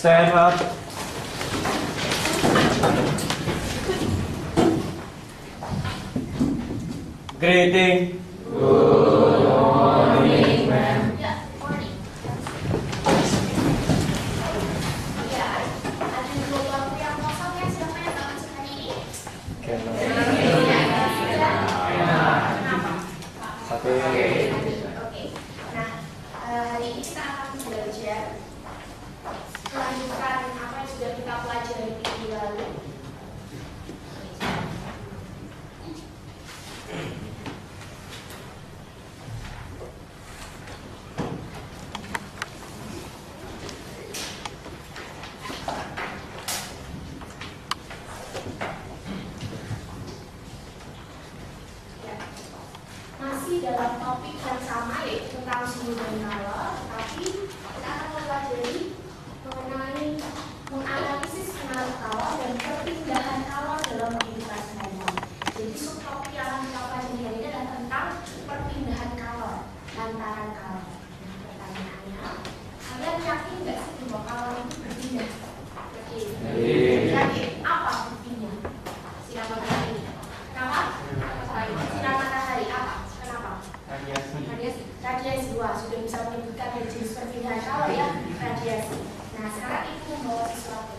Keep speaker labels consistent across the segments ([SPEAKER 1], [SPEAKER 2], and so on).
[SPEAKER 1] Stand up. Greeting.
[SPEAKER 2] Good morning, ma'am.
[SPEAKER 3] Ya, morning. Ya, ada dua bangku yang kosong ya. Siapa yang tak masuk hari ini? Kenapa?
[SPEAKER 1] Satu.
[SPEAKER 3] Oke. Nah, hari ini kita akan belajar melanjutkan apa yang sudah kita pelajari minggu lalu. Masih dalam topik yang sama, yaitu tentang suhu dan kalor, tapi kita akan mempelajari mengenai menganalisis pengaruh kalor dan perpindahan kalor dalam kehidupan sehari-hari. Jadi subtopik yang akan kita pelajari hari ini adalah tentang perpindahan kalor, lantaran kalor. Nah, pertanyaannya, kalian yakin nggak sih bahwa kalor itu berpindah? Yakin? Apa buktinya? Sinar matahari. Kenapa? Sinar matahari apa? Kenapa? Radiasi. Wah, sudah bisa menyebutkan dari jenis perpindahan kalor ya, radiasi. Nah, sekarang ibu membawa sesuatu.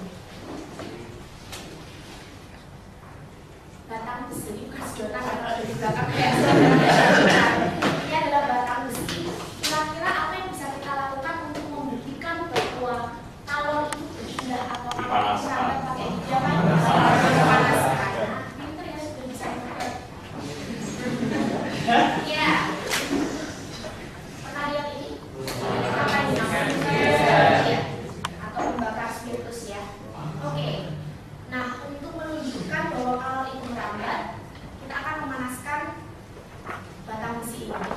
[SPEAKER 3] Batang besi, bukan sedotan kalau ada di belakang kayak sedotan. Ini adalah batang besi. Kira-kira apa yang bisa kita lakukan untuk membuktikan bahwa kalor itu berpindah atau sampai pakai hijaban dipanaskan? Pinter ya, sudah bisa mengerti. Ya. Pernah lihat ini? Apa ini namanya? Ya. Atau membakar spiritus ya. Oke. Nah, untuk menunjukkan bahwa kalor itu merambat, kita akan memanaskan batang besi ini.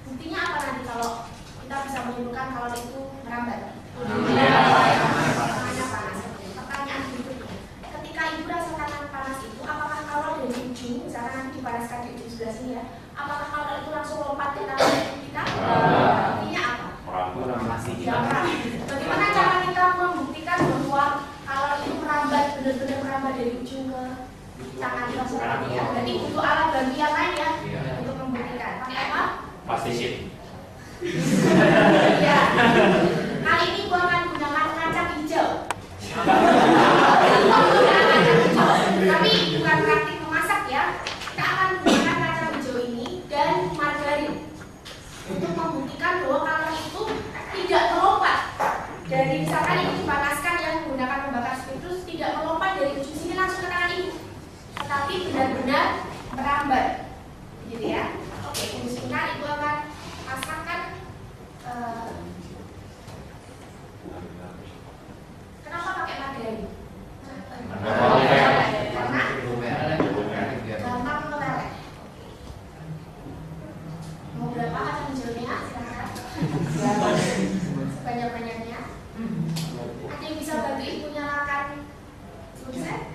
[SPEAKER 3] Buktinya apa nanti kalau kita bisa menunjukkan kalor itu merambat? Tangannya panas. Pertanyaan berikutnya, ketika ibu rasakan panas itu, apakah kalor dari ujung, misalkan nanti dipanaskan di ujung sebelah sini ya, apakah kalor itu langsung lompat ke tangan kita? Buktinya apa? Jangan. Bagaimana cara kita membuktikan bahwa kalor itu merambat, benar-benar merambat dari ujung ke tangan kita seperti ya? Berarti butuh alat bantu yang lain ya untuk membuktikan. Pakai apa?
[SPEAKER 2] Pasti sih.
[SPEAKER 3] Ya. Kali ini gua akan gunakan kacang hijau. Tapi bukan praktik memasak ya. Kita akan menggunakan kacang hijau ini dan margarin untuk membuktikan bahwa kalor itu tidak melompat dari, misalkan ini dipanaskan yang menggunakan pembakar spiritus, tidak melompat dari ujung sini langsung ke tangan ibu, tetapi benar-benar merambat, gitu ya. Oke, tunggu sebentar, ibu akan pasangkan. Kenapa pakai margarin? Karena gampang meleleh. Mau berapa kacang hijaunya? Silakan. Sebanyak-banyaknya. Ada yang bisa bantu ibu nyalakan sunset?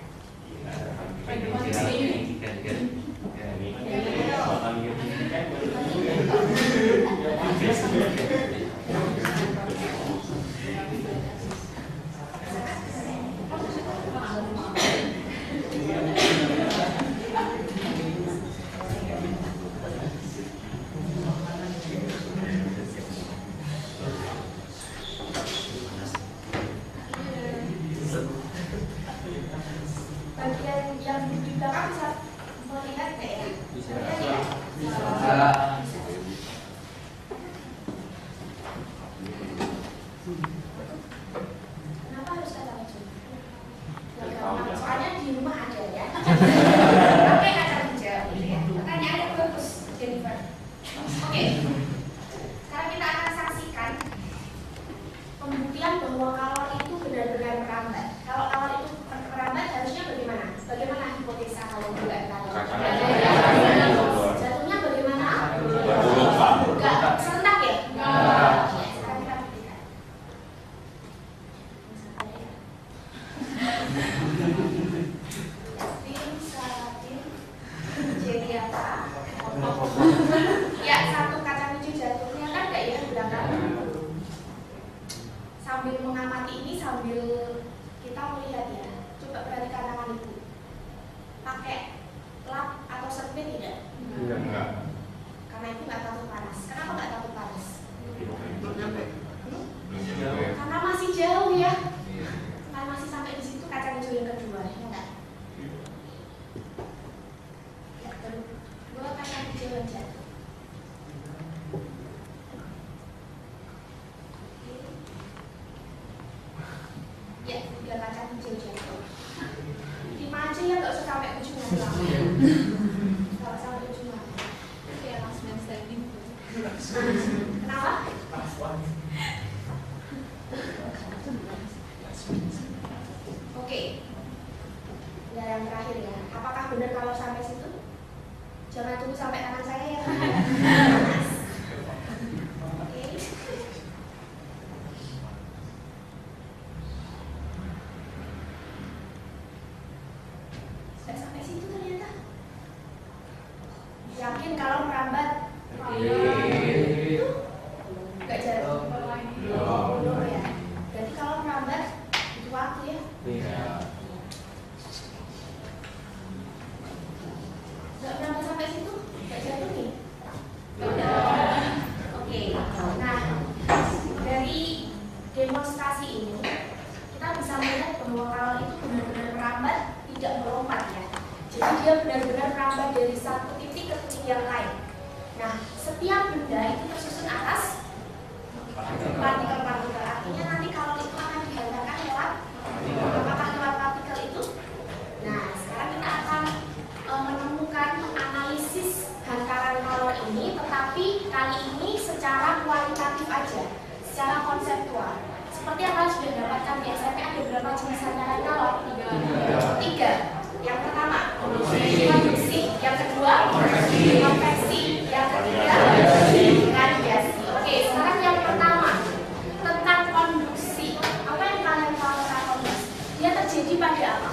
[SPEAKER 3] Bagian yang di belakang bisa melihat nggak ya? Bisa. Kenapa harus kacang hijau? Soalnya di rumah ada ya. Pakai kacang hijau, gitu ya. Pertanyaannya bagus, Jennifer. Oke. Sekarang kita akan saksikan pembuktian bahwa kalor itu benar-benar merambat. Kalau kalor itu merambat harusnya bagaimana? Bagaimana hipotesa kalau bukan kalor? Jatuhnya bagaimana? Enggak serentak ya? Enggak. Sekarang kita buktikan. Tim jadi apa? Ya, satu kacang hijau jatuhnya kan enggak ya? Sambil mengamati ini ini sambil kita melihat ya. Coba perhatikan tangan ibu. Pakai lap atau sempit tidak?
[SPEAKER 2] Enggak.
[SPEAKER 3] Karena ibu nggak takut panas. Kenapa nggak takut panas? Karena masih jauh ya. Karena masih sampai di situ kacang hijau yang kedua, ya nggak? Ya, kedua kacang hijau aja. Ya, 3 kacang hijau jatuh. 5 aja ya, nggak usah sampai ujung nanti. Kalau sampai ujung nanti.
[SPEAKER 4] Kayak last man standing.
[SPEAKER 3] Kenapa? Oke. Ya, yang terakhir ya. Apakah benar kalau sampai situ? Jangan tunggu sampai tangan saya ya. Oke. Sudah sampai situ ternyata. Yakin kalau merambat? Enggak jauh. Belum ya. Jadi kalau merambat itu waktu ya. Enggak merambat sampai situ? Enggak jatuh nih? Oke. Nah, dari demonstrasi ini kita bisa melihat bahwa kalau itu benar-benar merambat, tidak melompat ya. Jadi dia benar-benar merambat dari satu titik ke titik yang lain. Nah, setiap benda itu tersusun atas partikel-partikel. Artinya nanti kalau itu akan dihantarkan lewat apakah lewat partikel itu? Nah, sekarang kita akan menemukan analisis hantaran kalor ini, tetapi kali ini secara kualitatif aja, secara konseptual. Seperti yang kalian sudah dapatkan di SMP, ada berapa jenis hantaran kalor? 3. Yang pertama, konduksi. Yang kedua, konveksi. Yang ketiga, radiasi. Oke, sekarang yang pertama tentang konduksi. Apa yang kalian tahu tentang konduksi? Dia terjadi pada apa?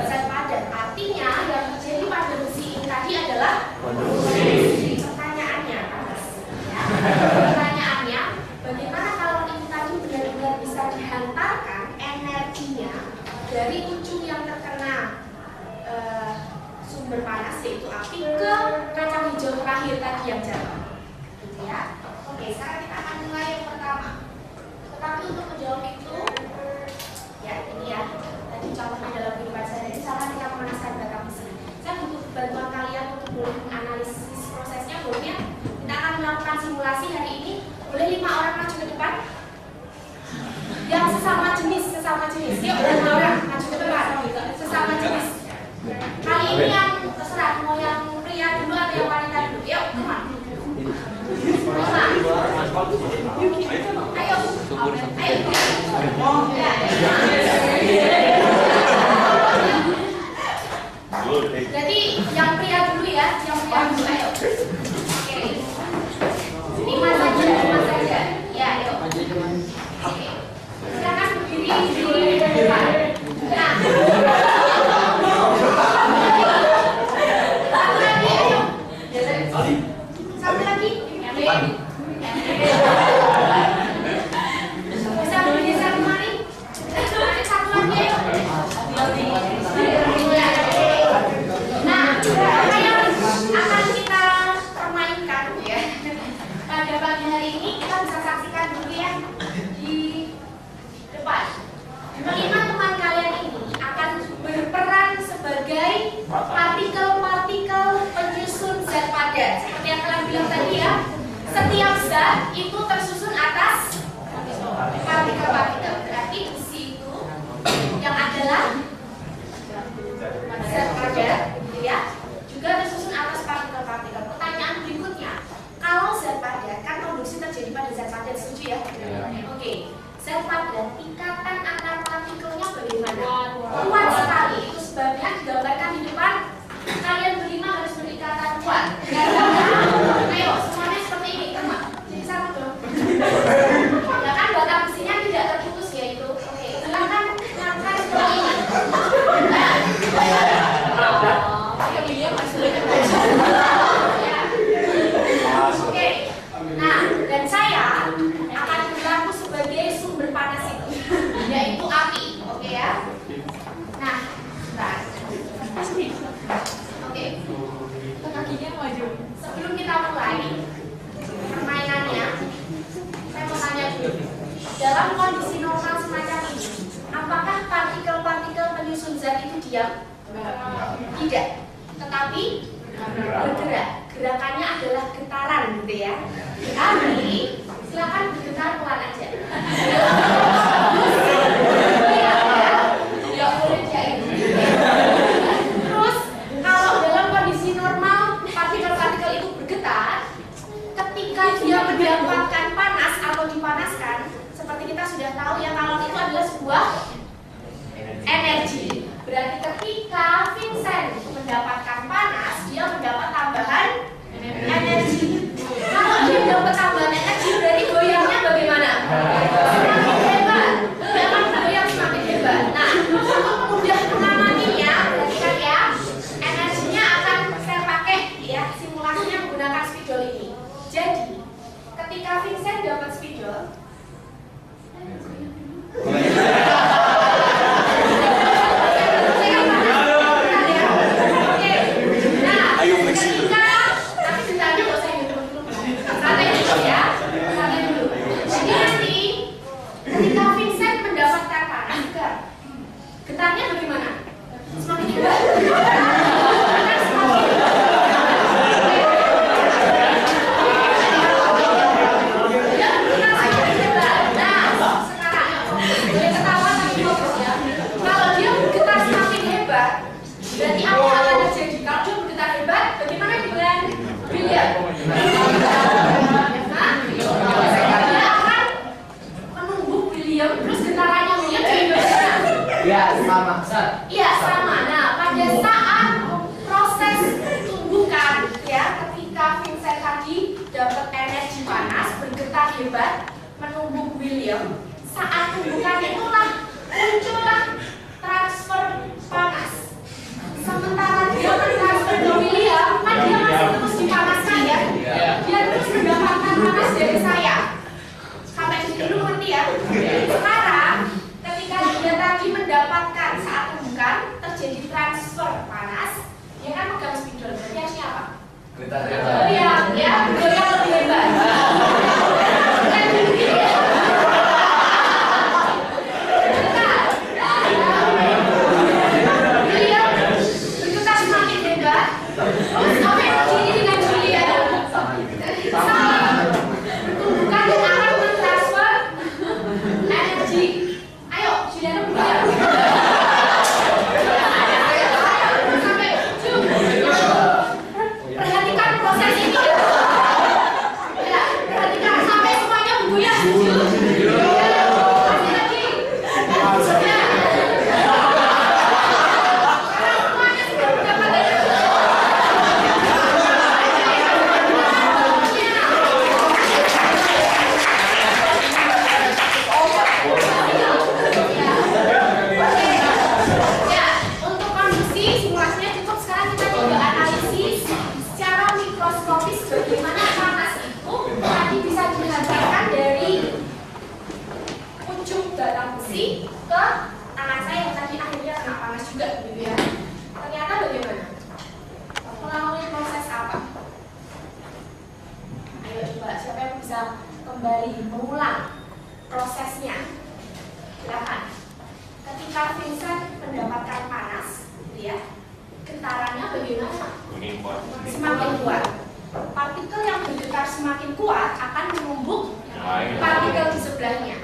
[SPEAKER 3] Zat padat. Artinya yang terjadi pada besi ini tadi adalah konduksi. Pertanyaannya, ya. Pertanyaannya, bagaimana kalau ini tadi benar-benar bisa dihantarkan energinya dari ujung yang terkena sumber panas yaitu api ke kacang hijau terakhir tadi yang jatuh, gitu ya. Oke, sekarang kita akan mulai yang pertama. Tetapi untuk menjawab itu, ya ini ya, tadi contohnya dalam kehidupan saya. Jadi cara kita memanaskan batang besi. Saya butuh bantuan kalian untuk menganalisis prosesnya. Bolehnya kita akan melakukan simulasi hari ini. Boleh 5 orang maju ke depan. Yang sesama jenis. Yuk, 5 orang maju ke depan. Sesama jenis. Kali ini yang terserah, mau yang pria dulu atau yang wanita dulu. Yuk, teman. Ayo. Jadi yang pria dulu ya, ayo. Oke. 5 saja. Ya, ayo. Oke. Silakan berdiri di depan. Nah. Satu lagi. Bisa bergeser kemari. Satu lagi ayo. Nah, apa yang akan kita permainkan ya pada pagi hari ini, kita bisa saksikan dulu ya di depan. 5 teman kalian ini akan berperan sebagai partikel-partikel penyusun zat padat. Seperti yang kalian bilang tadi ya, setiap zat itu tersusun atas partikel-partikel. Berarti besi itu yang adalah zat padat, gitu ya, juga tersusun atas partikel-partikel. Pertanyaan berikutnya, kalau zat padat kan konduksi terjadi pada zat padat, setuju ya? Oke. Zat padat, ikatan antar partikelnya bagaimana? Kuat sekali. Itu sebabnya digambarkan di depan. Kalian berlima harus berikatan kuat. Ayo, semuanya seperti ini. Jadi sama dong. Ya kan, batang besinya tidak terputus ya itu. Oke, silakan ngangkat seperti ini. Oke. Nah, dan saya akan berlaku sebagai sumber panas itu. yaitu api. Oke ya. Nah, bentar. Oke.
[SPEAKER 4] Kakinya maju.
[SPEAKER 3] Sebelum kita mulai permainannya, saya mau tanya dulu. Dalam kondisi normal semacam ini, apakah partikel-partikel penyusun zat itu diam? Tidak. Tetapi bergerak. Gerakannya adalah getaran gitu ya. Tapi silakan bergetar pelan aja. Tidak boleh jahit. Terus kalau dalam kondisi normal partikel-partikel itu bergetar, ketika dia mendapatkan panas atau dipanaskan, seperti kita sudah tahu ya, kalon itu adalah sebuah energi. Berarti ketika Vincent mendapatkan panas, dia mendapat tambahan energi. Kalau dia mendapat tambahan energi, berarti goyangnya bagaimana? Semakin hebat. Dia akan goyang semakin hebat. Nah, untuk mudah mengamatinya, perhatikan ya, energinya akan saya pakai ya, simulasinya menggunakan spidol ini. Jadi, ketika Vincent dapat spidol, getarnya bagaimana? Semakin hebat. Nah, sekarang boleh ketawa tapi fokus ya. Kalau dia bergetar semakin hebat, berarti apa yang akan terjadi? Kalau dia bergetar hebat, bagaimana dengan biliar? Dia akan menumbuk biliar, terus getarannya William jadi bagaimana?
[SPEAKER 1] Ya, sama.
[SPEAKER 3] Iya, sama. Nah, pada saat proses tumbukan ya, ketika Vincent tadi dapat energi panas, bergetar hebat, menumbuk William, saat tumbukan itulah muncullah transfer panas. Sementara dia mentransfer ke William, kan dia masih terus dipanaskan ya. Dia terus mendapatkan panas dari saya. Sampai di sini dulu ngerti ya. Sekarang ketika dia tadi mendapatkan saat tumbukan terjadi transfer panas, dia kan megang spidol. Berarti hasilnya apa? Goyang, ya, goyang lebih hebat. William bergetar semakin hebat. Terus apa yang terjadi dengan Julia? Sama. Tumbukan yang akan mentransfer energi. Ayo, Juliana bergerak. Sampai ujung. Perhatikan proses ini ya. Ya, perhatikan sampai semuanya bergoyang. Masih lagi. Ya. Sekarang semuanya sudah mendapat energi. Ya, untuk kondisi simulasinya cukup. Sekarang kita coba analisis secara mikroskopis bagaimana panas itu tadi bisa dihantarkan dari ujung batang besi ke tangan saya yang tadi akhirnya kena panas juga gitu ya. Ternyata bagaimana? Melalui proses apa? Ayo coba, siapa yang bisa kembali mengulang prosesnya? Silakan. Ketika Vincent mendapatkan panas, gitu ya, getarannya bagaimana? Semakin kuat. Partikel yang bergetar semakin kuat akan menumbuk partikel di sebelahnya.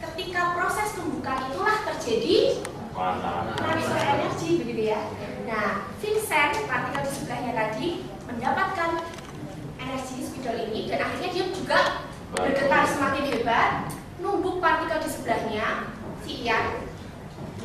[SPEAKER 3] Ketika proses tumbukan itulah terjadi transfer energi, begitu ya. Nah, Vincent, partikel di sebelahnya tadi mendapatkan energi spidol ini dan akhirnya dia juga bergetar semakin hebat, numbuk partikel di sebelahnya, si Ian,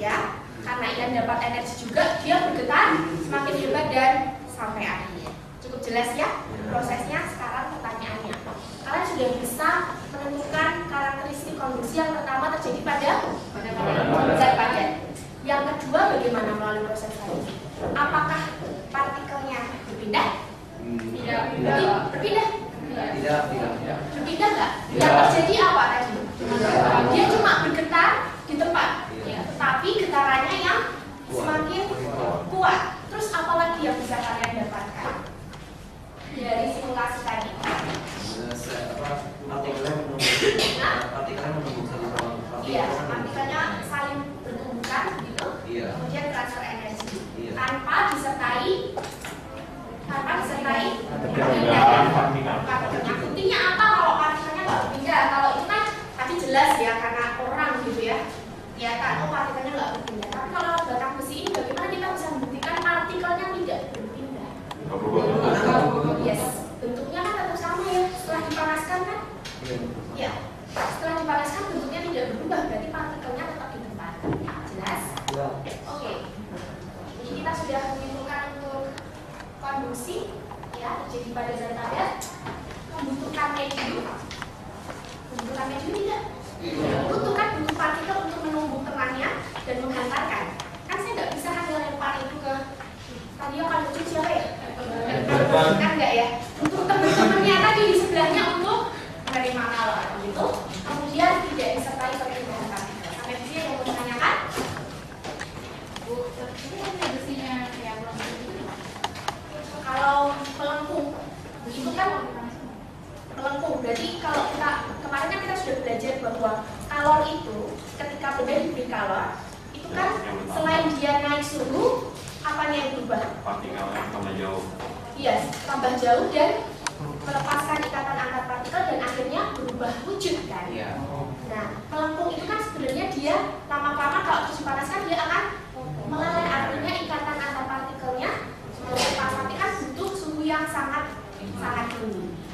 [SPEAKER 3] ya, karena Ian dapat energi juga, dia bergetar semakin hebat dan sampai akhirnya. Cukup jelas ya prosesnya. Sekarang pertanyaannya, kalian sudah bisa menentukan karakteristik konduksi yang pertama terjadi pada zat padat. Yang kedua, bagaimana melalui proses tadi? Apakah partikelnya berpindah? Berpindah? Berpindah nggak? Yang terjadi apa tadi? Dia cuma bergetar di tempat Iya, partikelnya saling bertumbukan gitu.
[SPEAKER 2] Iya.
[SPEAKER 3] Kemudian transfer energi
[SPEAKER 2] Iya.
[SPEAKER 3] tanpa disertai
[SPEAKER 1] Perpindahan partikel.
[SPEAKER 3] partikelnya. Buktinya apa kalau partikelnya nggak berpindah? Kalau itu kan tadi jelas ya karena orang gitu ya. Ya kan, oh partikelnya nggak berpindah. Tapi kalau batang besi ini bagaimana kita bisa membuktikan partikelnya tidak berpindah? Yes, bentuknya kan tetap sama ya. Setelah dipanaskan kan? Ya. Setelah dipanaskan bentuknya tidak berubah, berarti partikelnya tetap di tempat. Jelas? Oke. Jadi kita sudah menyimpulkan untuk konduksi ya terjadi pada zat padat, membutuhkan medium. Membutuhkan medium tidak? Membutuhkan bentuk partikel untuk menumbuh tengahnya dan menghantarkan. Kan saya nggak bisa hanya lempar itu ke tadi yang kalau siapa ya? Kan enggak ya? Untuk teman-temannya tadi di sebelahnya untuk menerima kalor gitu. Kemudian tidak disertai perpindahan partikel. Sampai di sini yang mau ditanyakan? Kalau melengkung, itu kan melengkung. Berarti kalau kita kemarin kan kita sudah belajar bahwa kalor itu ketika benda diberi kalor itu kan selain dia naik suhu, apanya yang berubah?
[SPEAKER 2] Partikelnya tambah jauh.
[SPEAKER 3] Iya, tambah jauh dan melepaskan ikatan antar partikel dan akhirnya berubah wujud kan?
[SPEAKER 2] Iya.
[SPEAKER 3] Nah, melengkung itu kan sebenarnya dia lama-lama kalau terus dipanaskan dia akan meleleh, artinya ikatan antar partikelnya melepas, tapi kan butuh suhu yang sangat tinggi.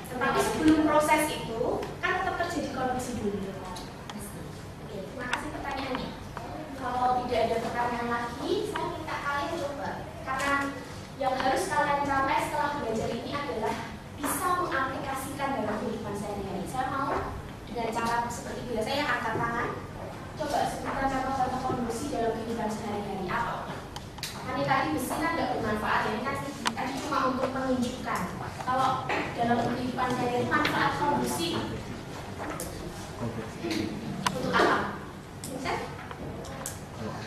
[SPEAKER 3] Tetapi sebelum proses itu kan tetap terjadi konduksi dulu. Oke, terima kasih pertanyaannya. Kalau tidak ada pertanyaan lagi, saya minta kalian coba, karena yang harus kalian capai setelah belajar ini adalah bisa mengaplikasikan dalam kehidupan sehari-hari. Saya mau dengan cara seperti biasanya angkat tangan. Coba sebutkan contoh-contoh konduksi dalam kehidupan sehari-hari apa? Karena tadi besi kan tidak bermanfaat, ini kan tadi cuma untuk menunjukkan. Kalau dalam kehidupan sehari-hari manfaat konduksi untuk apa? Bisa?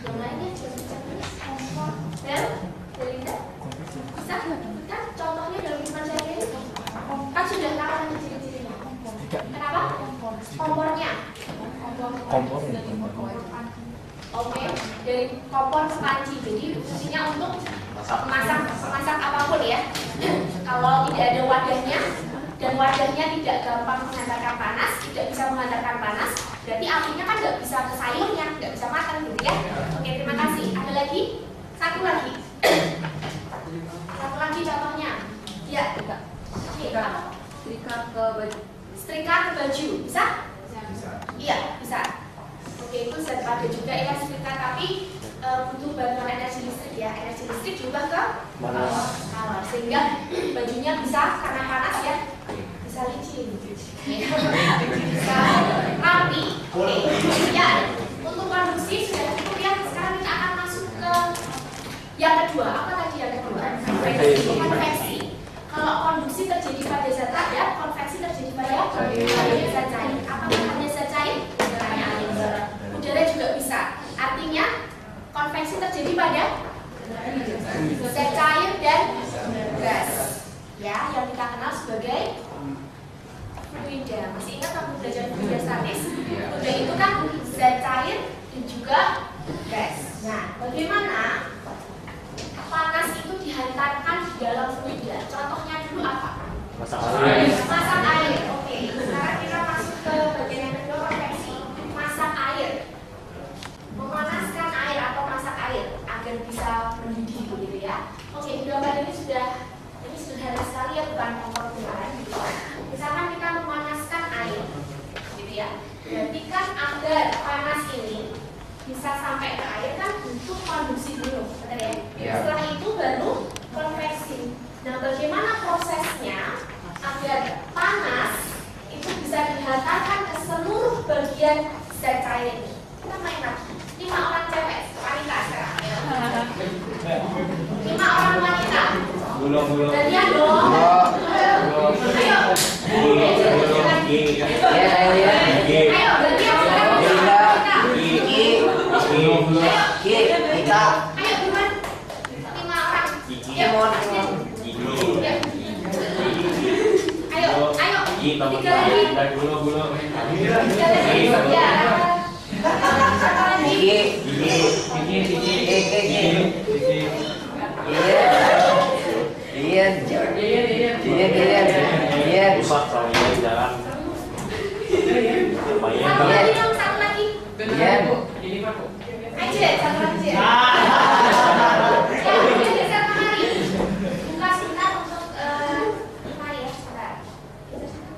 [SPEAKER 3] Yang lainnya juga bisa. Bel, Belinda, bisa? Kan contohnya dalam kehidupan sehari-hari kan sudah tahu nanti ciri-cirinya. Kenapa? Kompornya. Oke, dari kompor ke panci. Jadi fungsinya untuk masak apapun ya. Kalau tidak ada wadahnya dan wadahnya tidak gampang menghantarkan panas, tidak bisa menghantarkan panas, berarti apinya kan nggak bisa ke sayurnya, nggak bisa matang gitu ya. Oke, terima kasih. Ada lagi? Satu lagi. Satu lagi contohnya. Ya. Oke, apa? Setrika ke baju. Bisa? Iya, bisa. Oke, itu zat padat juga ya setrika, tapi butuh bantuan energi listrik ya. Energi listrik diubah ke kalor, sehingga bajunya bisa karena panas ya, bisa licin, bisa rapi. Oke, ya untuk konduksi sudah cukup ya. Sekarang kita akan masuk ke yang kedua. Apa tadi yang kedua? Konveksi. Kalau konduksi terjadi pada zat padat, konveksi terjadi pada zat cair. Apakah hanya zat cair? Udara juga bisa. Artinya konveksi terjadi pada zat cair dan gas. Ya, yang kita kenal sebagai fluida. Masih ingat waktu belajar fluida statis? Fluida itu kan zat cair dan juga gas. Nah, bagaimana panas itu dihantarkan di dalam fluida? Contohnya dulu apa?
[SPEAKER 1] Masak air.
[SPEAKER 3] Masak air. Oke, sekarang kita masuk ke bagian yang kedua, konveksi. Masak air. Memanaskan air atau masak air agar bisa mendidih begitu ya. Oke, di gambar ini sederhana sekali ya, bukan kompor beneran gitu. Misalkan kita memanaskan air gitu ya. Berarti kan agar panas ini bisa sampai ke air kan butuh konduksi dulu, betul ya? Setelah itu baru konveksi. Nah, bagaimana prosesnya agar panas itu bisa dihantarkan ke seluruh bagian zat cair ini? Kita main lagi. 5 orang cewek, wanita sekarang. 5 orang wanita.
[SPEAKER 1] Belum.
[SPEAKER 3] Gantian dong. Ayo. Ayo, gantian sekarang.
[SPEAKER 5] Kita
[SPEAKER 3] Ayo, Buruan. 5 orang. Ya, Ayo. 3 lagi. 3 lagi. Ya. Aja, satu aja. Ya, kemudian geser kemari. Buka sebentar untuk kemari ya, sebentar.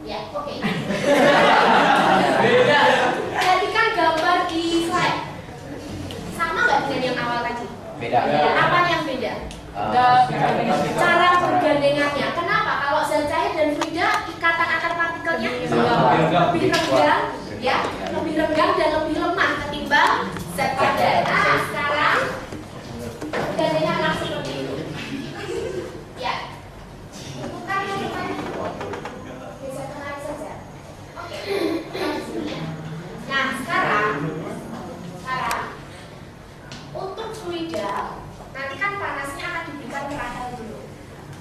[SPEAKER 3] Ya, oke. Perhatikan gambar di slide. Sama nggak dengan yang awal tadi?
[SPEAKER 2] Beda.
[SPEAKER 3] Apa yang beda? Cara bergandengannya. Kenapa? Kalau zat cair dan fluida ikatan antar partikelnya lebih renggang, ya, lebih renggang dan lebih lemah ketimbang zat padat. Nah, sekarang gandengan langsung seperti itu. Ya, bukan yang depannya. Bisa kembali saja. Oke. Nah, sekarang untuk fluida nanti kan panasnya akan diberikan ke Rahel dulu.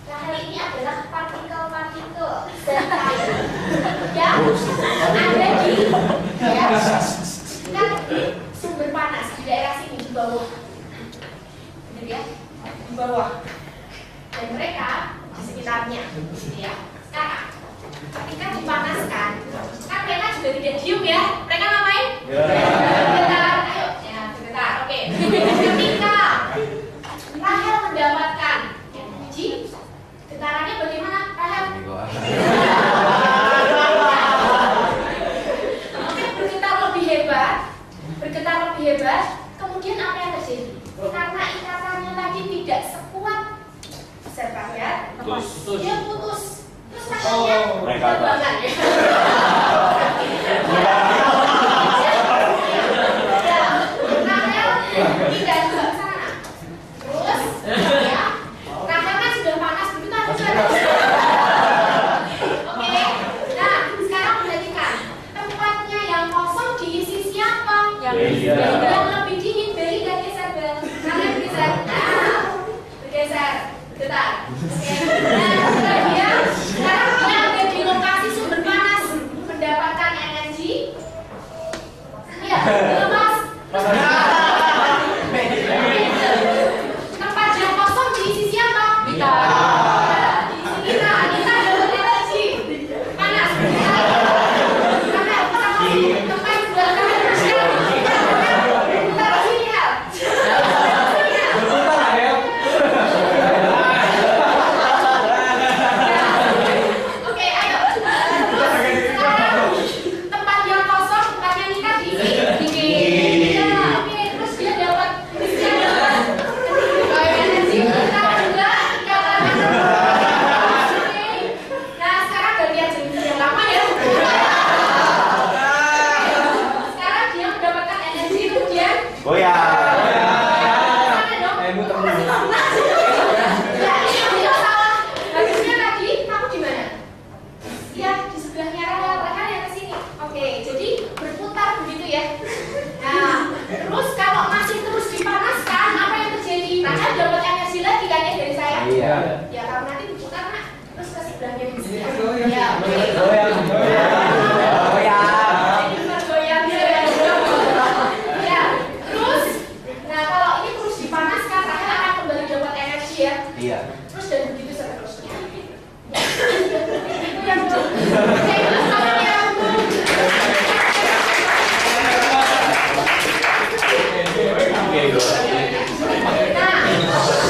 [SPEAKER 3] Rahel ini adalah partikel-partikel zat cair yang ada di ya, kan sumber panas di daerah sini di bawah, benar ya, di bawah, dan mereka di sekitarnya, ya. Sekarang ketika dipanaskan, kan mereka juga tidak diem ya, mereka ngapain? Bergetar, ayo, ya bergetar, oke. Ketika Rahel mendapatkan energi, getarannya bagaimana, Rahel? Oke, bergetar lebih hebat. Kemudian apa yang terjadi? Karena ikatannya tadi tidak sekuat zat padat, dia putus. Terus Rahelnya berterbangan ya. Rahel tidak ke sana. Terus, ya, Rahel kan sudah panas begitu harus ada. Oke, nah sekarang perhatikan tempatnya yang kosong diisi siapa? Yang lebih dingin, beri dan geser bel. Kalian geser, bergeser, bergetar. Oke, nah sekarang dia ada di lokasi sumber panas mendapatkan energi. Iya, lepas. Tempat yang kosong diisi siapa? Kita. Diisi kita. Kita dapat energi panas. Karena tempat sebelah kanan kita sini ya. Oke, ayo. Sekarang tempat yang kosong, tempat yang kita diisi. Ya, oke. Terus dia dapat energi kita juga ikatan. Oke. Nah, sekarang gantian jenis yang lama ya. Sekarang dia mendapatkan energi kemudian mana dong? Ya, ini tidak salah. Bagusnya tadi kamu di mana? Ya, di sebelahnya Rahel yang ke sini. Oke, jadi berputar begitu ya. Nah, terus kalau masih terus dipanaskan, apa yang terjadi? Rahel dapat energi lagi kan ya dari saya?
[SPEAKER 2] Iya.
[SPEAKER 3] Ya, kalau nanti diputar nak, terus ke sebelahnya di sini. Ya, oke. Jadi bergoyang ya. Ya, terus, nah kalau ini terus dipanaskan, Rahel akan kembali dapat energi ya.
[SPEAKER 2] Iya.
[SPEAKER 3] Terus dan begitu seterusnya. Itu yang oke, terus tangan ya. Nah,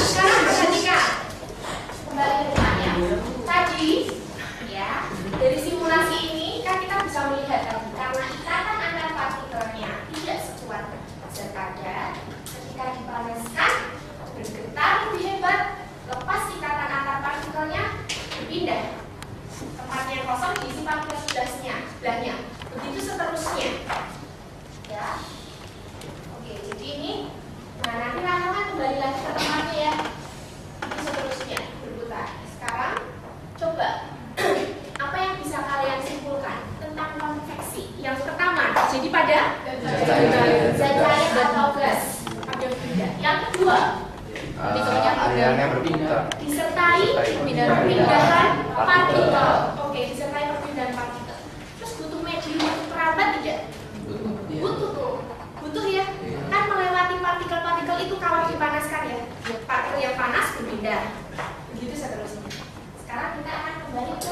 [SPEAKER 3] sekarang perhatikan kembali ke depannya. Tadi, ya, dari simulasi ini kan kita bisa melihat tadi karena ikatan antar partikelnya tidak sekuat zat padat, ketika dipanaskan bergetar lebih hebat, lepas ikatan antar partikelnya berpindah. Tempatnya yang kosong diisi partikel sebelahnya. Begitu seterusnya. Ya. Oke, jadi ini nah nanti Rahel kan kembali lagi ke tempatnya ya. Begitu seterusnya berputar. Sekarang coba apa yang bisa kalian simpulkan tentang konveksi? Yang pertama, jadi pada zat cair atau gas pada fluida. Yang kedua,
[SPEAKER 2] alirannya berputar.
[SPEAKER 3] disertai perpindahan partikel. Oke, disertai perpindahan partikel. Terus butuh medium untuk perambat tidak? Butuh tuh. Butuh ya. Kan melewati partikel-partikel itu kalau dipanaskan ya. Partikel yang panas berpindah. Begitu seterusnya. Sekarang kita akan kembali ke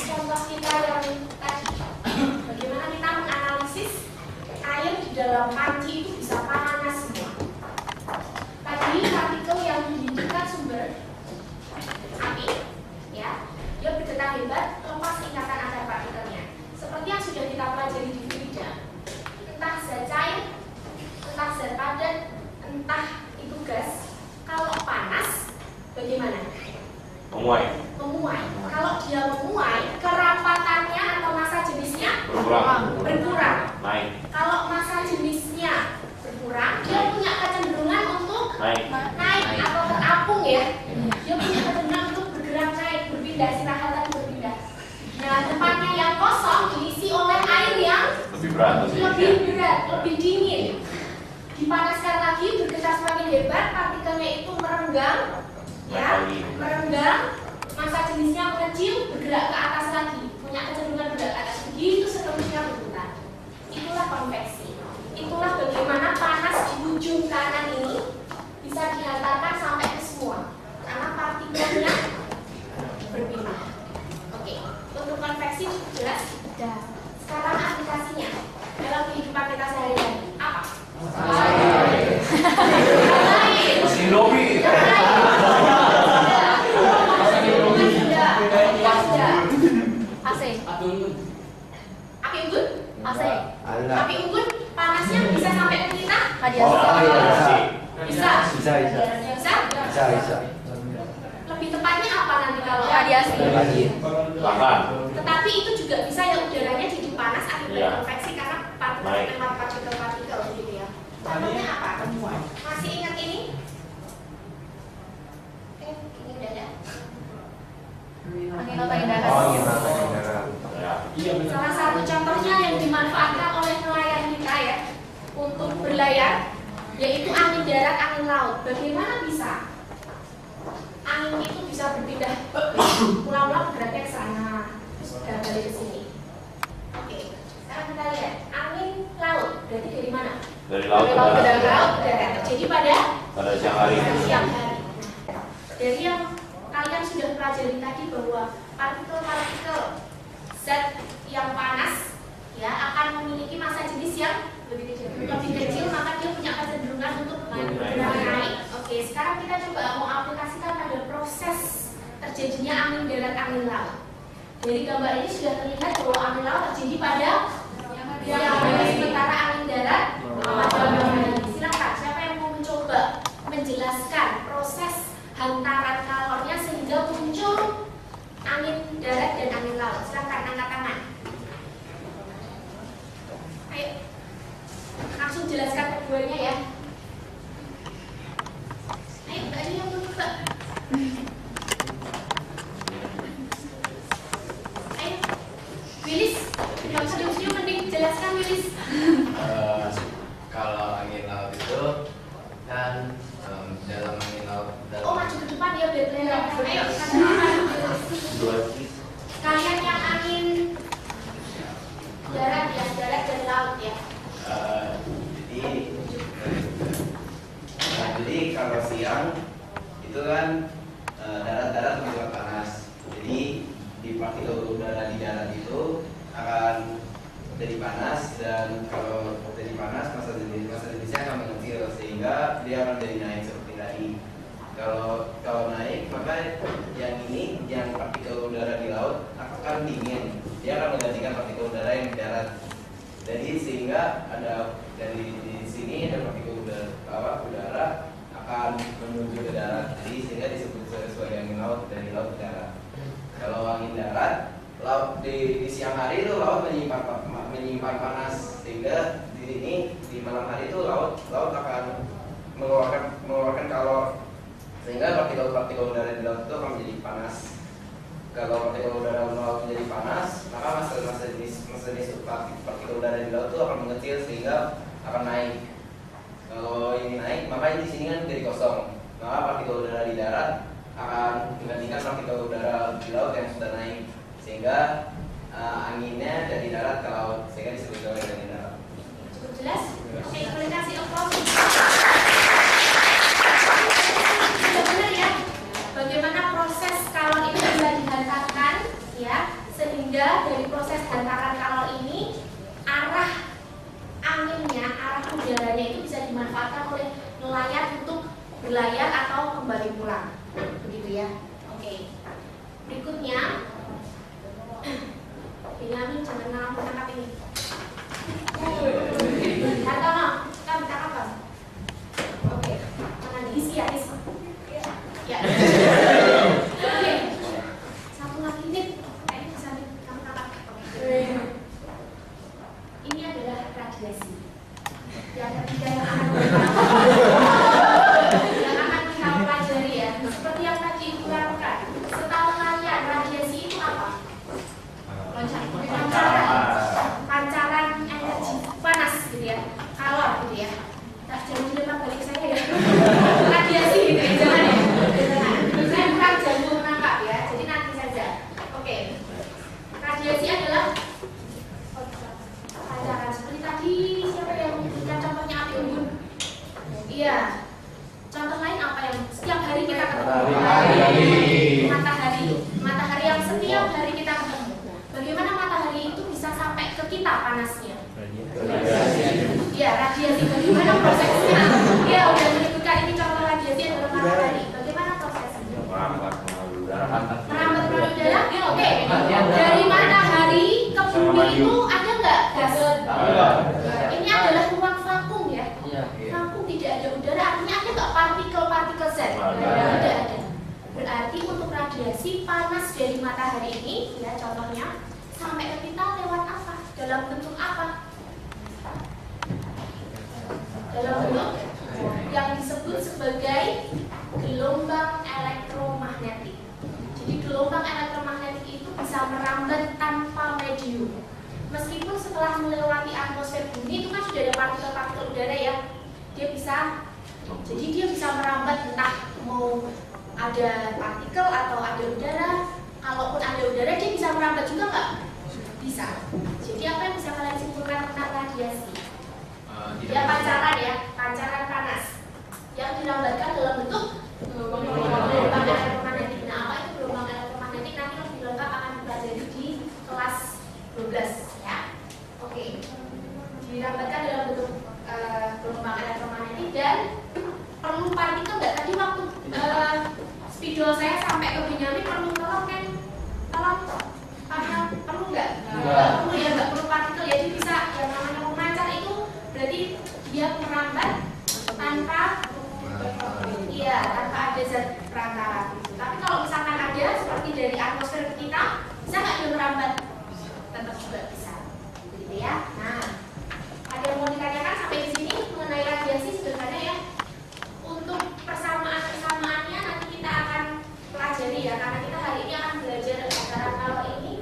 [SPEAKER 3] contoh kita yang tadi. Bagaimana kita menganalisis air di dalam panci itu bisa panas semua. Tadi partikel yang dihidupkan sumber api, ya, dia bergetar hebat, lepas ikatan antar partikelnya. Seperti yang sudah kita pelajari di fluida, entah zat cair, entah zat padat, entah itu gas, kalau panas, bagaimana?
[SPEAKER 1] Memuai.
[SPEAKER 3] Memuai. Kalau dia memuai, kerapatannya atau massa jenisnya berkurang.
[SPEAKER 1] Naik.
[SPEAKER 3] Kalau massa jenisnya berkurang, dia punya kecenderungan untuk
[SPEAKER 1] Naik.
[SPEAKER 3] naik atau terapung ya. Dia punya kecenderungan untuk bergerak naik, berpindah, silahkan berpindah. Nah, tempatnya yang kosong diisi oleh air yang
[SPEAKER 1] Lebih berat.
[SPEAKER 3] lebih berat, lebih dingin. Dipanaskan lagi, bergetar semakin hebat, partikelnya itu merenggang, ya, merenggang, massa jenisnya mengecil, bergerak ke atas lagi, punya kecenderungan bergerak ke atas. Begitu seterusnya berputar. Itulah konveksi. Itulah bagaimana panas di ujung kanan ini bisa dihantarkan sampai ke semua, karena partikelnya berpindah. Oke, untuk konveksi cukup jelas. Sekarang aplikasinya dalam kehidupan kita sehari-hari apa?
[SPEAKER 1] Mesin Indomie.
[SPEAKER 4] AC.
[SPEAKER 3] Api unggun?
[SPEAKER 4] AC.
[SPEAKER 3] Api unggun panasnya bisa sampai ke kita?
[SPEAKER 1] Radiasi.
[SPEAKER 3] Bisa.
[SPEAKER 2] Bisa.
[SPEAKER 3] Lebih tepatnya apa nanti kalau
[SPEAKER 4] Radiasi.
[SPEAKER 1] Bahkan.
[SPEAKER 3] Tetapi itu juga bisa yang udaranya jadi panas akibat
[SPEAKER 1] Iya.
[SPEAKER 3] konveksi karena
[SPEAKER 1] Naik.
[SPEAKER 3] partikel gitu ya. Contohnya apa? Masih ingat ini? Ini udah ada.
[SPEAKER 4] Angin laut, angin darat.
[SPEAKER 2] Oh, iya, darat.
[SPEAKER 1] Ya.
[SPEAKER 3] Salah satu contohnya yang dimanfaatkan oleh nelayan kita ya untuk berlayar, yaitu angin darat, angin laut. Bagaimana bisa angin itu bisa berpindah pulau-pulau bergeraknya ke sana, terus udah balik ke sini. Oke, sekarang kita lihat angin laut. Berarti dari mana?
[SPEAKER 1] Dari laut ke
[SPEAKER 4] Dari laut ke
[SPEAKER 1] darat.
[SPEAKER 3] Laut ke darat. Terjadi pada
[SPEAKER 1] Pada siang hari.
[SPEAKER 3] siang hari. Dari yang kalian sudah pelajari tadi bahwa partikel-partikel zat yang panas ya akan memiliki massa jenis yang lebih kecil, maka dia punya kecenderungan untuk naik. Oke, sekarang kita coba mau aplikasikan pada proses terjadinya angin darat, angin laut. Dari gambar ini sudah terlihat bahwa angin laut terjadi pada siang hari, sementara angin darat pada malam hari. Silakan, siapa yang mau mencoba menjelaskan proses hantaran kalornya sehingga muncul angin darat dan angin laut? Silakan angkat tangan. Ayo, langsung jelaskan keduanya ya. Ayo, Mbak Ani yang dulu, Mbak. Ayo, Willis, yang senyum-senyum mending jelaskan Willis.
[SPEAKER 2] Kalau angin laut itu kan dalam angin laut
[SPEAKER 3] Oh, maju ke depan ya biar kelihatan. Ayo, katakan. Kalian yang angin darat ya, darat dan laut ya.
[SPEAKER 2] Jadi kalau siang itu kan darat-darat lebih panas. Jadi di partikel udara di darat itu akan jadi panas, dan kalau jadi panas massa jenisnya akan mengecil sehingga dia akan jadi naik seperti tadi. Kalau naik maka yang partikel udara di laut akan dingin, dia akan menggantikan partikel udara yang di darat. Jadi sehingga ada dari di sini ada partikel udara akan menuju ke darat. Jadi sehingga disebut sebagai angin laut dari laut ke darat. Kalau angin darat, laut di siang hari itu laut menyimpan panas, sehingga di sini di malam hari itu laut akan mengeluarkan kalor, sehingga partikel udara di laut itu akan menjadi panas. Kalau partikel udara di laut menjadi panas, maka massa jenis partikel udara di laut itu akan mengecil sehingga akan naik. Kalau ini naik, maka di sini kan jadi kosong. Maka partikel udara di darat akan menggantikan partikel udara di laut yang sudah naik, sehingga anginnya dari darat ke laut, sehingga disebut sebagai angin darat.
[SPEAKER 3] Cukup jelas? Oke, boleh kasih applause. Sudah benar ya? Bagaimana proses kalor ini bisa dihantarkan ya, sehingga dari proses hantaran kalor ini arah anginnya, arah udaranya itu dimanfaatkan oleh nelayan untuk berlayar atau kembali pulang. Begitu ya. Oke. Berikutnya, Benyamin jangan menangkap ini. Hartono, kita minta apa? Oke, jangan diisi ya, isi. Ya. Oke. Satu lagi nih, kayaknya bisa nih kamu tangkap. Oke. Ini adalah radiasi. Yang ketiga yang akan kita pelajari ya. Seperti yang tadi Ibu lakukan. Setahu kalian radiasi itu apa? Pancaran energi panas gitu ya, kalor gitu ya. Tak jangan dilempar balik saya ya. Radiasi gitu ya, jangan ya. Saya bukan jago menangkap ya, jadi nanti saja. Oke. Radiasi adalah pancaran seperti tadi. Siapa yang memberikan contohnya api unggun? Iya. Contoh lain apa yang setiap hari kita ketemu? Matahari. Matahari yang setiap hari kita ketemu. Bagaimana matahari itu bisa sampai ke kita panasnya? Ya, radiasi. Bagaimana prosesnya? Ya, udah menyebutkan ini contoh radiasi adalah matahari. Bagaimana prosesnya?
[SPEAKER 1] Merambat melalui udara.
[SPEAKER 3] Merambat melalui udara? Ya, oke. Dari matahari ke bumi itu ada nggak gas? Ini adalah ruang vakum ya. Vakum tidak ada udara, artinya ada nggak partikel-partikel zat? Tidak ada. Berarti untuk radiasi panas dari matahari ini, ya contohnya, sampai ke kita lewat apa? Dalam bentuk apa? Dalam bentuk yang disebut sebagai gelombang elektromagnetik. Jadi gelombang elektromagnetik itu bisa merambat tanpa medium. Meskipun setelah melewati atmosfer bumi itu kan sudah ada partikel-partikel udara ya, dia bisa, jadi dia bisa merambat entah mau ada partikel atau ada udara. Kalaupun ada udara, dia bisa merambat juga nggak? Bisa. Jadi apa yang bisa kalian simpulkan tentang radiasi? Ya pancaran ya, pancaran panas yang dirambatkan dalam bentuk gelombang elektromagnetik. Nah, apa itu gelombang elektromagnetik? Nanti lebih lengkap akan dipelajari di kelas 12 ya. Oke. Dirambatkan dalam bentuk gelombang elektromagnetik dan perlu partikel nggak? Tadi waktu spidol saya sampai ke Benyamin perlu tolong kan? Tolong perlu nggak? Nggak perlu ya, nggak perlu partikel. Jadi bisa yang namanya pemancar itu berarti dia merambat tanpa tanpa ada zat perantara. Tapi kalau misalkan ada seperti dari atmosfer kita, bisa nggak dia merambat? Tetap juga bisa. Gitu ya. Nah, ada yang mau ditanyakan sampai di sini mengenai radiasi sebenarnya ya? Untuk persamaan-persamaannya nanti kita akan pelajari ya, karena kita hari ini akan belajar pelajaran kalau ini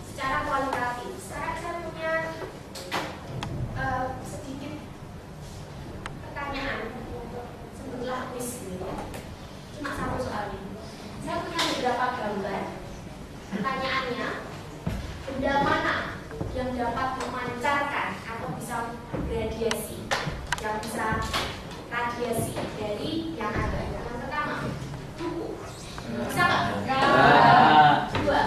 [SPEAKER 3] secara kualitatif. Sekarang saya punya sedikit pertanyaan sebelumlah quiz ini ya. Cuma satu soal ini. Saya punya beberapa gambar. Pertanyaannya, benda mana yang dapat memancarkan atau bisa radiasi, yang bisa radiasi dari yang ada? Yang pertama, tubuh. Bisa nggak? Dua,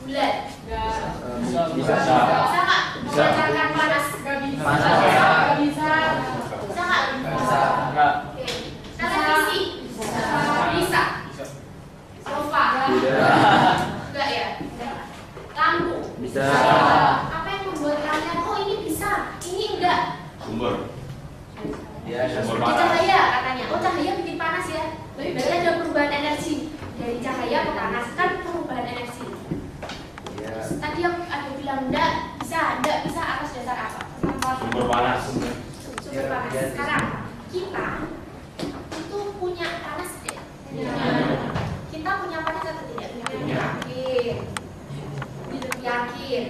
[SPEAKER 3] bulan.
[SPEAKER 1] Bisa.
[SPEAKER 3] Bisa nggak memancarkan panas?
[SPEAKER 4] Nggak bisa.
[SPEAKER 3] Nggak bisa. Bisa nggak?
[SPEAKER 1] Enggak.
[SPEAKER 3] Oke. Televisi. Bisa. Sofa. Enggak ya? Lampu.
[SPEAKER 1] Bisa.
[SPEAKER 3] Apa yang membuat kalian oh ini bisa, ini enggak?
[SPEAKER 1] Sumber. Sumber
[SPEAKER 3] Di
[SPEAKER 1] panas.
[SPEAKER 3] cahaya katanya. Oh cahaya bikin panas ya. Tapi berarti ada perubahan energi dari cahaya ke panas, kan perubahan energi. Tadi yang ada bilang enggak bisa atas dasar apa?
[SPEAKER 1] Sumber panas.
[SPEAKER 3] Sumber panas. Sekarang kita itu punya panas tidak? Kita punya panas atau tidak? Yakin. Yakin.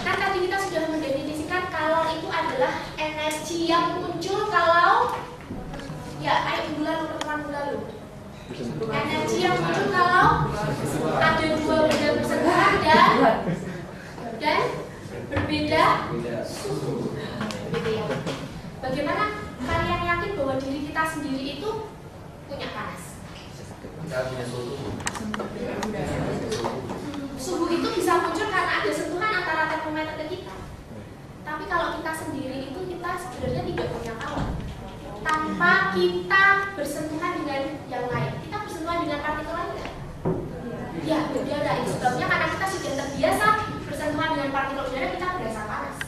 [SPEAKER 3] Kan tadi kita sudah mendefinisikan kalau itu adalah energi yang muncul kalau ya ayo pertemuan lalu. Energi yang muncul kalau ada dua benda bersentuhan dan berbeda suhu. Begitu ya. Bagaimana kalian yakin bahwa diri kita sendiri itu punya panas? Suhu itu bisa muncul karena ada sentuhan antara termometer ke kita. Tapi kalau kita sendiri itu kita sebenarnya tidak punya kalor. tanpa kita bersentuhan dengan yang lain. Kita bersentuhan dengan partikel lain nggak? Ya, udara. Itu sebabnya karena kita sudah terbiasa bersentuhan dengan partikel udara, kita berasa panas.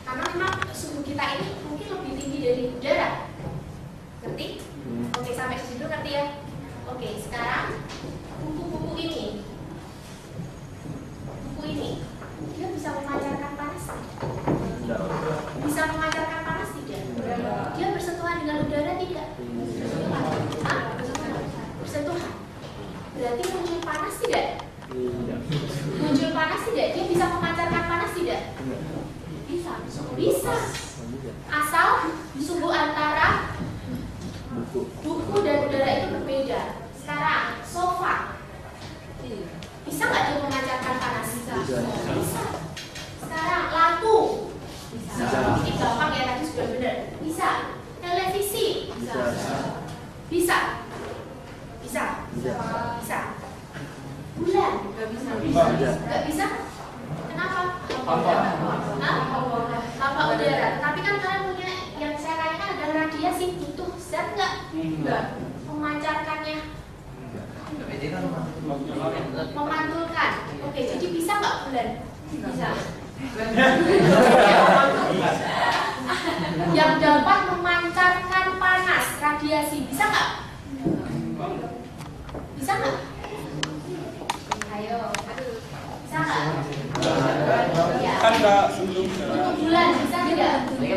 [SPEAKER 3] Karena memang suhu kita ini mungkin lebih tinggi dari udara. Ngerti? Oke, sampai situ ngerti ya? Oke, sekarang buku-buku ini. Buku ini, dia bisa memancarkan panas? Bisa memancarkan panas tidak? Dia bersentuhan dengan udara tidak? Hah? Bersentuhan. Berarti muncul panas tidak? Muncul panas tidak? Dia bisa memancarkan panas tidak? Bisa. Bisa. Asal suhu antara buku dan udara itu berbeda. Sekarang sofa bisa nggak dia memancarkan panas? Bisa. Sekarang lampu bisa. Ini gampang ya, tadi sudah benar. Bisa. Televisi bisa. Bisa. Bisa. Bisa. Bulan nggak bisa. Nggak bisa. Kenapa? Tanpa udara. Tapi kan kalian punya, yang saya tanyakan adalah radiasi, butuh zat nggak? Enggak. Memancarkannya. Memantulkan. Oke, jadi bisa nggak bulan? Bisa. Yang dapat memancarkan panas, radiasi, bisa nggak? Bisa nggak? Ayo, bisa nggak? Ya. Untuk bulan bisa tidak? Ayo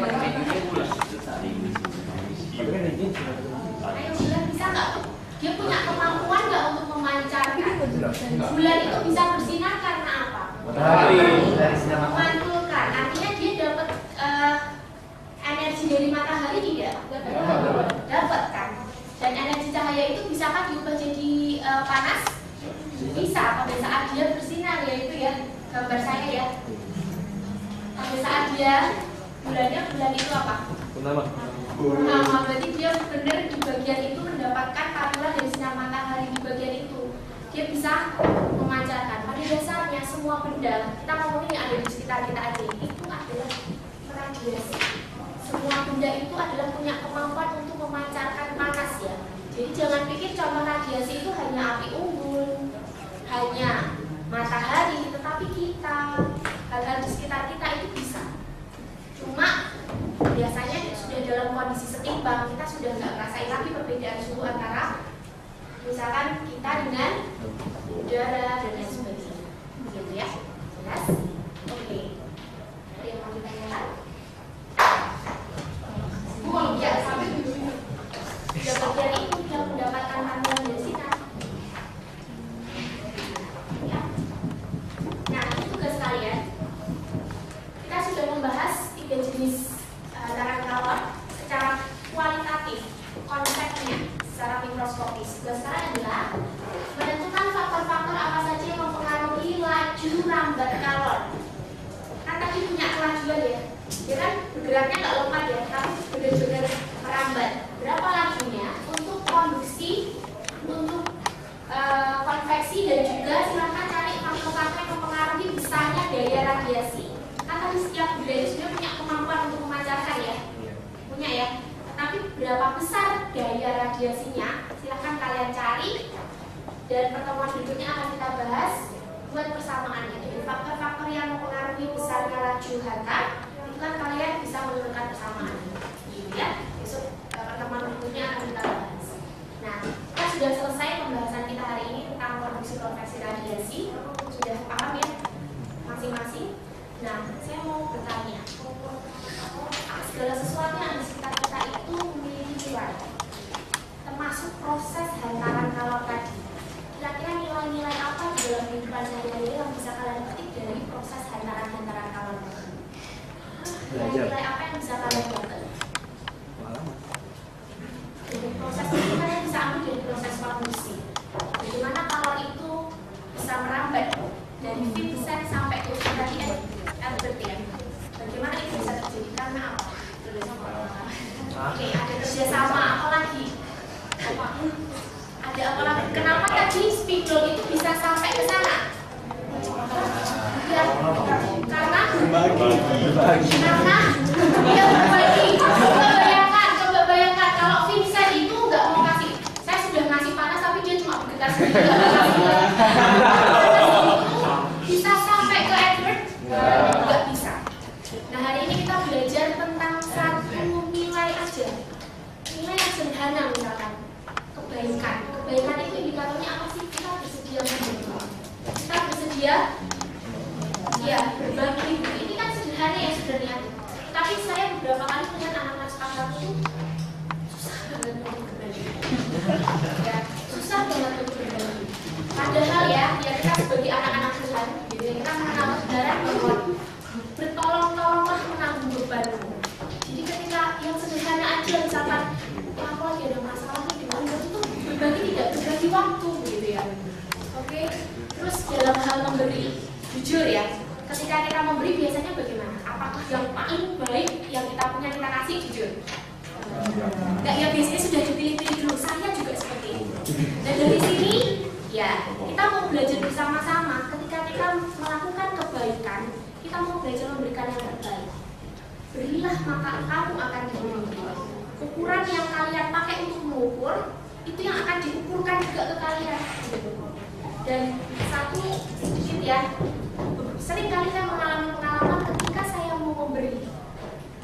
[SPEAKER 3] bulan bisa nggak? Dia punya kemampuan nggak untuk memancarkan? Bulan itu bisa bersinar karena apa? Memantulkan. Artinya dia dapat energi dari matahari tidak? Dapat kan? Dan energi cahaya itu bisakah diubah jadi panas? Bisa pada saat dia bersinar, yaitu ya gambar saya ya. Pada saat dia bulan itu apa? Purnama. Berarti dia benar di bagian itu mendapatkan pantulan dari sinar matahari di bagian itu. Dia bisa memancarkan. Pada dasarnya semua benda, kita ngomongin yang ada di sekitar kita aja, itu adalah radiasi. Semua benda itu adalah punya kemampuan untuk memancarkan panas ya. Jadi jangan pikir contoh radiasi itu hanya api unggun, hanya matahari, tetapi kita, hal-hal di sekitar kita itu bisa. Cuma biasanya sudah dalam kondisi setimbang, kita sudah nggak ngerasain lagi perbedaan suhu antara misalkan kita dengan udara dan lain sebagainya. Begitu ya? Jelas? Oke. Ada yang mau ditanyakan? Ya, sampai sudah bagian itu yang mendapatkan pantulan dari sinar. Ya. Nah, ini tugas kalian. Kita sudah membahas 3 jenis taran kalor secara kualitatif, konsepnya secara mikroskopis. Tugas kalian adalah menentukan faktor-faktor apa saja yang mempengaruhi laju rambat kalor. Kan tadi punya kelajuan ya, dia kan bergeraknya nggak lompat ya, tapi benar-benar merambat. Berapa lajunya untuk konduksi, untuk konveksi, dan juga silakan cari faktor-faktor yang mempengaruhi besarnya daya radiasi. Kan tadi setiap budaya sudah punya kemampuan untuk memancarkan ya, punya ya. Tetapi berapa besar daya radiasinya? Silahkan kalian cari, dan pertemuan berikutnya akan kita bahas buat persamaannya. Jadi faktor-faktor yang mempengaruhi besarnya laju hantar itu kan kalian bisa menentukan persamaan, gitu ya. Besok pertemuan berikutnya akan kita bahas. Nah, kita sudah selesai pembahasan kita hari ini tentang konduksi konveksi radiasi. Sudah paham ya masing-masing? Nah, saya mau bertanya, segala sesuatu yang di sekitar kita itu memiliki nilai, termasuk proses hantaran kalor tadi. Kira-kira nilai-nilai apa di dalam kehidupan sehari-hari yang bisa kalian petik dari proses hantaran kalor tadi? Nilai-nilai apa yang bisa kalian dapat? Dari proses ini kalian bisa ambil dari proses konduksi. Bagaimana kalor itu bisa merambat dari Vincent sampai ke tadi Albert ya. Bagaimana itu bisa terjadi? Karena apa? Oke, ada kerjasama apa lagi? Ada apa lagi? Kenapa tadi spidol itu bisa sampai ke sana? Ya, karena dia berbagi. Coba bayangkan kalau Bisa sampai ke Edward? Nggak bisa. Nah, hari ini kita belajar tentang satu nilai aja. Nilai yang sederhana, misalkan kebaikan. Kebaikan itu indikatornya apa sih? Kita bersedia memberi. Kita bersedia ya berbagi. Ini kan sederhana ya sebenarnya. Tapi saya beberapa kali melihat anak-anak sekarang itu susah banget untuk berbagi. Ya, susah banget untuk berbagi. Padahal ya kita sebagai anak-anak Tuhan, gitu, kita mengenal kebenaran bahwa bertolong-tolonglah menanggung bebanmu. Jadi ketika yang sederhana aja, misalkan aku lagi ada masalah dengan itu berbagi, tidak berbagi waktu, gitu ya. Oke. Terus dalam hal memberi, jujur ya, ketika kita memberi biasanya bagaimana? Apakah yang paling baik yang kita punya kita kasih, jujur? Enggak, ya biasanya sudah dipilih-pilih dulu. Saya juga seperti itu. Dan dari sini ya kita mau belajar bersama-sama. Ketika kita melakukan kebaikan, kita mau belajar memberikan yang terbaik. Berilah maka kamu akan diberi. Ukuran yang kalian pakai untuk mengukur itu yang akan diukurkan juga ke kalian. Dan satu sedikit ya, sering kali saya mengalami pengalaman ketika saya mau memberi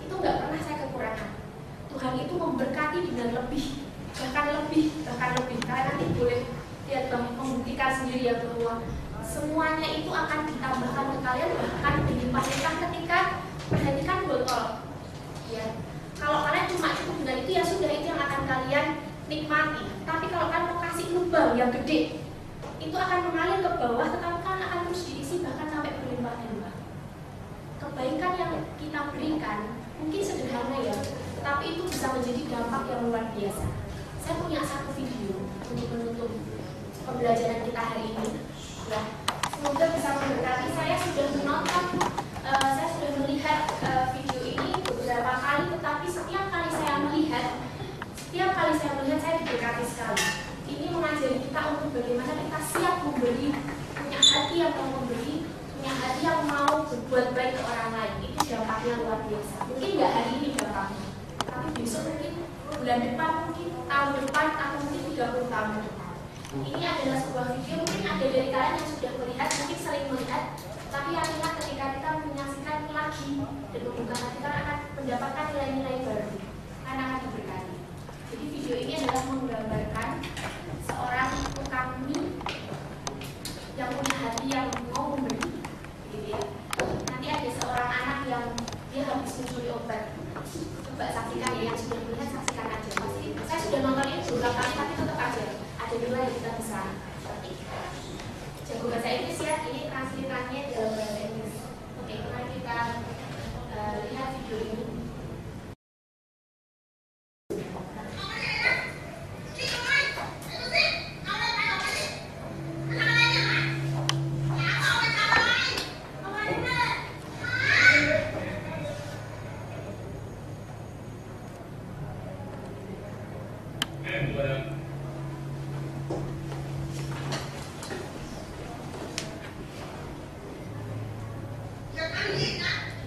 [SPEAKER 3] itu nggak pernah saya kekurangan. Tuhan itu memberkati dengan lebih, bahkan lebih. Kalian nanti boleh lihat membuktikan sendiri ya bahwa semuanya itu akan ditambahkan ke kalian, bahkan dilimpahkan ketika perhatikan botol. Ya, kalau kalian cuma cukup dengan itu ya sudah, itu yang akan kalian nikmati. Tapi kalau kalian mau kasih lubang yang gede, itu akan mengalir ke bawah, tetapi kan akan terus diisi bahkan sampai berlimpah-limpah. Kebaikan yang kita berikan mungkin sederhana ya, tapi itu bisa menjadi dampak yang luar biasa. Saya punya satu video untuk menutup pembelajaran kita hari ini. Ya, semoga bisa memberkati. Saya sudah menonton, saya sudah melihat video ini beberapa kali, tetapi setiap kali saya melihat saya diberkati sekali. Ini mengajari kita untuk bagaimana kita siap memberi, punya hati yang mau memberi, punya hati yang mau berbuat baik ke orang lain. Itu dampaknya luar biasa. Mungkin nggak hari ini dampaknya, tapi besok mungkin, bulan depan mungkin, tahun depan, atau mungkin 30 tahun depan. Ini adalah sebuah video, mungkin ada dari kalian yang sudah melihat, mungkin sering melihat, tapi yakinlah ketika kita menyaksikan lagi dan membuka hati, kita akan mendapatkan nilai-nilai baru, karena akan diberkati. Jadi video ini adalah menggambarkan seorang tukang mie yang punya hati yang mau memberi, gitu ya. Nanti ada seorang anak yang dia habis mencuri obat. Coba saksikan ya, yang sudah melihat saksikan aja. Pasti saya sudah nonton ini beberapa kali, tapi tetap aja ada nilai yang kita bisa petik. Jago bahasa Inggris ya, ini transliternya dalam bahasa Inggris. Oke, mari kita lihat video ini.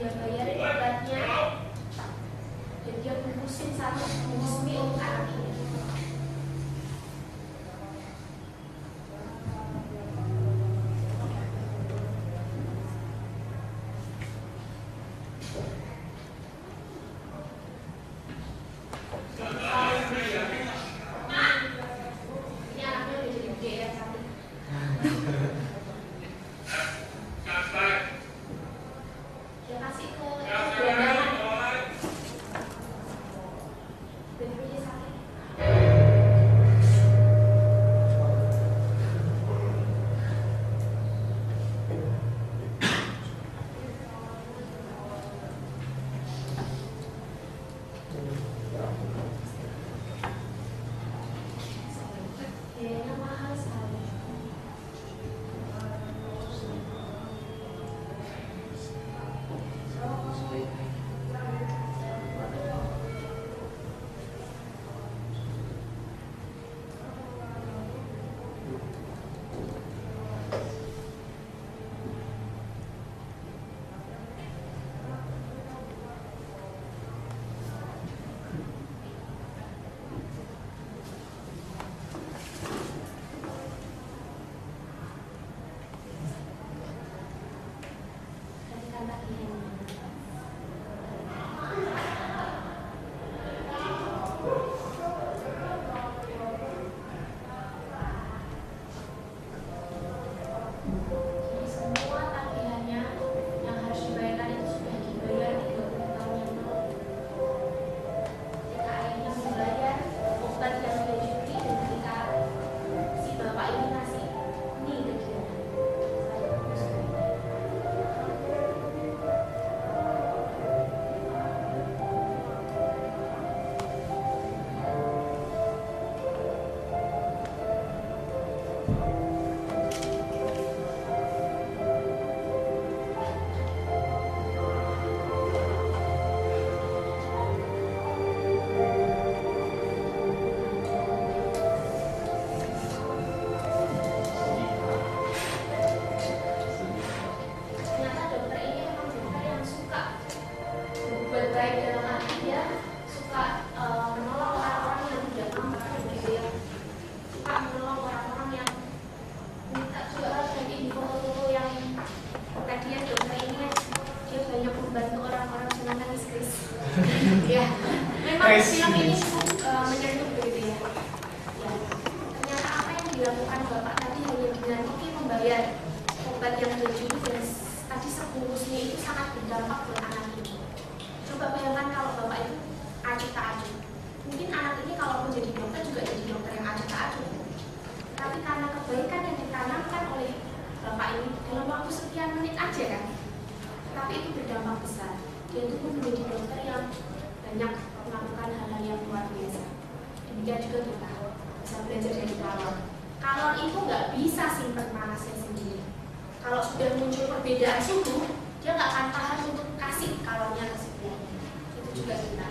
[SPEAKER 3] Dia bayarin obatnya dan dia bungkusin satu bungkus mie untuk anak ini. Ini anaknya udah Film ini menyentuh begitu ya. Ya. Ternyata apa yang dilakukan Bapak tadi hanya dengan oke membayar obat yang 2 juta dan tadi sebungkusnya itu sangat berdampak buat anak itu. Coba bayangkan kalau Bapak itu acuh tak acuh. Mungkin anak ini kalau menjadi dokter juga jadi dokter yang acuh tak acuh. Tapi karena kebaikan yang ditanamkan oleh Bapak ini dalam waktu sekian menit aja kan, tapi itu berdampak besar. Dia itu menjadi dokter yang banyak melakukan hal-hal yang luar biasa. Demikian juga kita bisa belajar dari kalor. Kalor itu nggak bisa simpan panasnya sendiri. Kalau sudah muncul perbedaan suhu, dia nggak akan tahan untuk kasih kalornya ke sekian. Itu juga kita.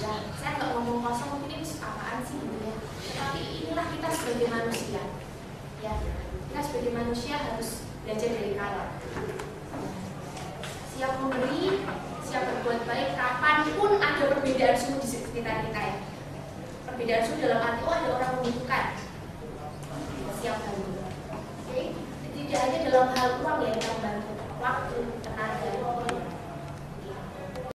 [SPEAKER 3] Ya, saya nggak ngomong kosong, mungkin ini apaan sih gitu ya. Tapi inilah kita sebagai manusia. Ya, kita sebagai manusia harus belajar dari kalor. Siap memberi, siap berbuat baik, kapanpun ada perbedaan suhu di sekitar kita ya. Perbedaan suhu dalam arti, oh ada orang membutuhkan, siap bantu. Oke, tidak hanya dalam hal uang ya kita bantu, waktu, tenaga,